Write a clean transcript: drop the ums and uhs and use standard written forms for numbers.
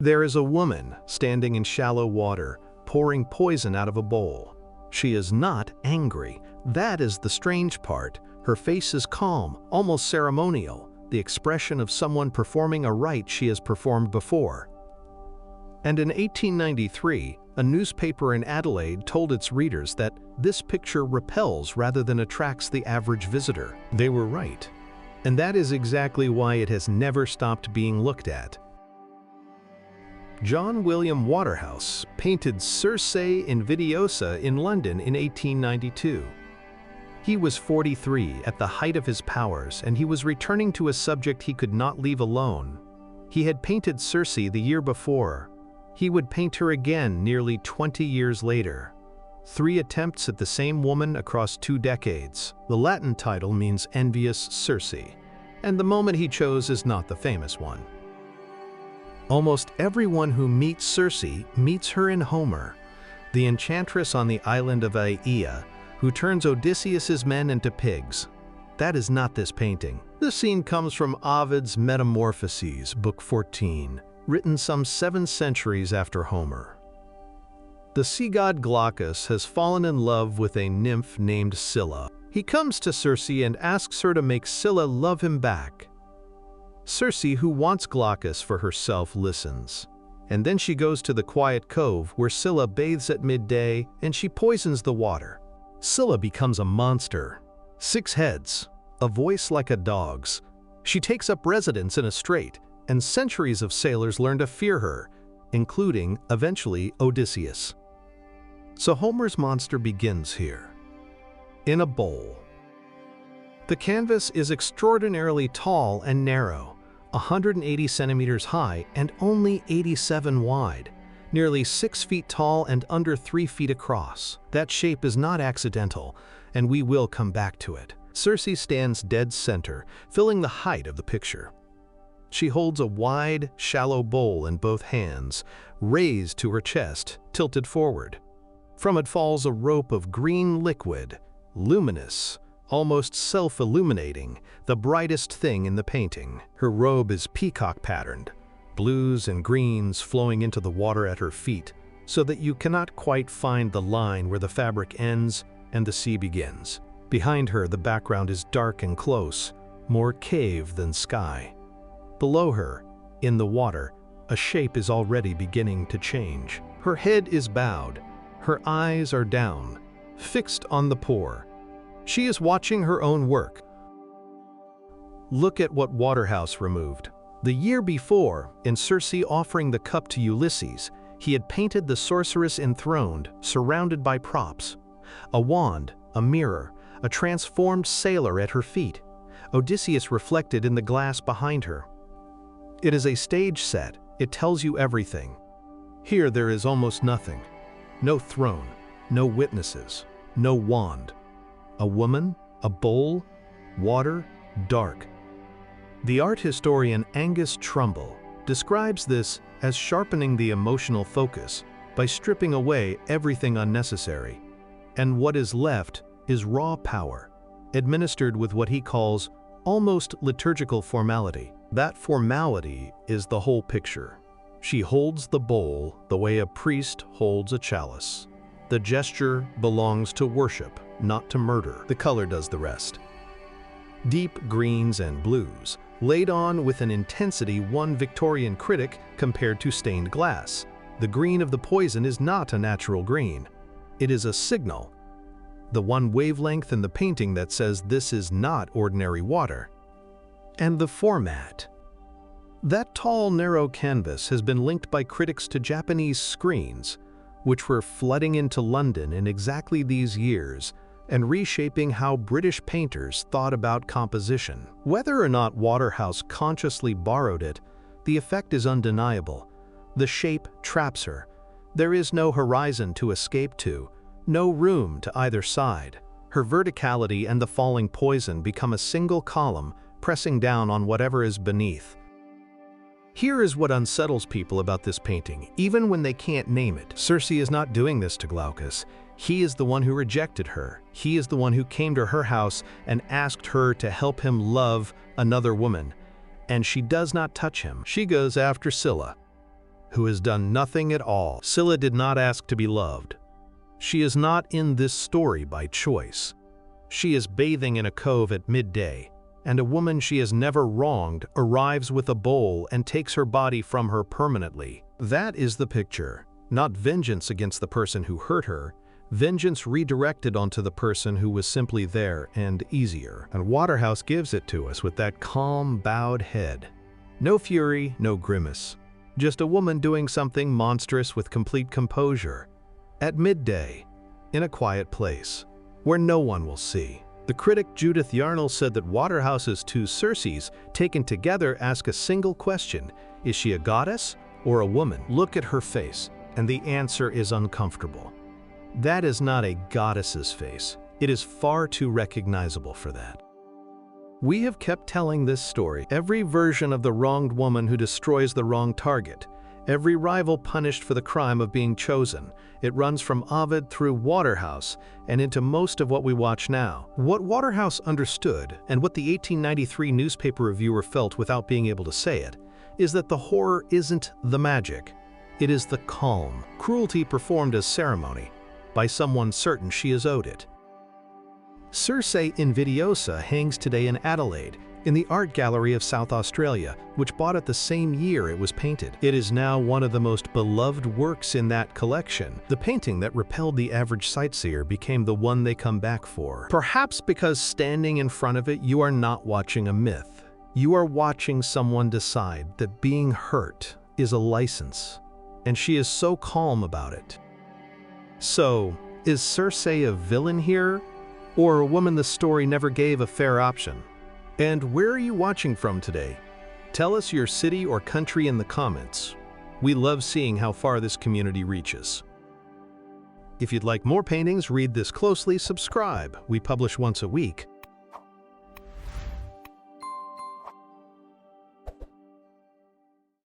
There is a woman standing in shallow water, pouring poison out of a bowl. She is not angry. That is the strange part. Her face is calm, almost ceremonial, the expression of someone performing a rite she has performed before. And in 1893, a newspaper in Adelaide told its readers that this picture repels rather than attracts the average visitor. They were right. And that is exactly why it has never stopped being looked at. John William Waterhouse painted Circe Invidiosa in London in 1892. He was 43 at the height of his powers, and he was returning to a subject he could not leave alone. He had painted Circe the year before. He would paint her again nearly 20 years later. 3 attempts at the same woman across 2 decades. The Latin title means Envious Circe, and the moment he chose is not the famous one. Almost everyone who meets Circe meets her in Homer, the enchantress on the island of Aea, who turns Odysseus's men into pigs. That is not this painting. This scene comes from Ovid's Metamorphoses, Book 14, written some 7 centuries after Homer. The sea god Glaucus has fallen in love with a nymph named Scylla. He comes to Circe and asks her to make Scylla love him back. Circe, who wants Glaucus for herself, listens. And then she goes to the quiet cove where Scylla bathes at midday, and she poisons the water. Scylla becomes a monster. 6 heads, a voice like a dog's. She takes up residence in a strait, and centuries of sailors learn to fear her, including, eventually, Odysseus. So Homer's monster begins here, in a bowl. The canvas is extraordinarily tall and narrow, 180 centimeters high and only 87 wide, nearly 6 feet tall and under 3 feet across. That shape is not accidental, and we will come back to it. Circe stands dead center, filling the height of the picture. She holds a wide, shallow bowl in both hands, raised to her chest, tilted forward. From it falls a rope of green liquid, luminous, almost self-illuminating, the brightest thing in the painting. Her robe is peacock-patterned, blues and greens flowing into the water at her feet, so that you cannot quite find the line where the fabric ends and the sea begins. Behind her, the background is dark and close, more cave than sky. Below her, in the water, a shape is already beginning to change. Her head is bowed, her eyes are down, fixed on the poor. She is watching her own work. Look at what Waterhouse removed. The year before, in Circe offering the cup to Ulysses, he had painted the sorceress enthroned, surrounded by props. A wand, a mirror, a transformed sailor at her feet. Odysseus reflected in the glass behind her. It is a stage set. It tells you everything. Here there is almost nothing. No throne, no witnesses, no wand. A woman, a bowl, water, dark. The art historian Angus Trumbull describes this as sharpening the emotional focus by stripping away everything unnecessary, and what is left is raw power, administered with what he calls almost liturgical formality. That formality is the whole picture. She holds the bowl the way a priest holds a chalice. The gesture belongs to worship, not to murder. The color does the rest. Deep greens and blues, laid on with an intensity one Victorian critic compared to stained glass. The green of the poison is not a natural green. It is a signal. The one wavelength in the painting that says this is not ordinary water. And the format. That tall, narrow canvas has been linked by critics to Japanese screens, which were flooding into London in exactly these years and reshaping how British painters thought about composition. Whether or not Waterhouse consciously borrowed it, the effect is undeniable. The shape traps her. There is no horizon to escape to, no room to either side. Her verticality and the falling poison become a single column, pressing down on whatever is beneath. Here is what unsettles people about this painting, even when they can't name it. Circe is not doing this to Glaucus. He is the one who rejected her. He is the one who came to her house and asked her to help him love another woman. And she does not touch him. She goes after Scylla. who has done nothing at all. Scylla did not ask to be loved. She is not in this story by choice. She is bathing in a cove at midday, and a woman she has never wronged arrives with a bowl and takes her body from her permanently. That is the picture. Not vengeance against the person who hurt her, vengeance redirected onto the person who was simply there and easier. And Waterhouse gives it to us with that calm, bowed head. No fury, no grimace. Just a woman doing something monstrous with complete composure. At midday, in a quiet place, where no one will see. The critic Judith Yarnell said that Waterhouse's two Circes, taken together, ask a single question: is she a goddess or a woman? Look at her face, and the answer is uncomfortable. That is not a goddess's face. It is far too recognizable for that. We have kept telling this story, every version of the wronged woman who destroys the wrong target, every rival punished for the crime of being chosen. It runs from Ovid through Waterhouse and into most of what we watch now. What Waterhouse understood, and what the 1893 newspaper reviewer felt without being able to say it, is that the horror isn't the magic. It is the calm, cruelty performed as ceremony, by someone certain she is owed it. Circe Invidiosa hangs today in Adelaide, in the Art Gallery of South Australia, which bought it the same year it was painted. It is now one of the most beloved works in that collection. The painting that repelled the average sightseer became the one they come back for. Perhaps because standing in front of it, you are not watching a myth. You are watching someone decide that being hurt is a license, and she is so calm about it. So, is Circe a villain here, or a woman the story never gave a fair option? And where are you watching from today? Tell us your city or country in the comments. We love seeing how far this community reaches. If you'd like more paintings, read this closely, subscribe. We publish once a week.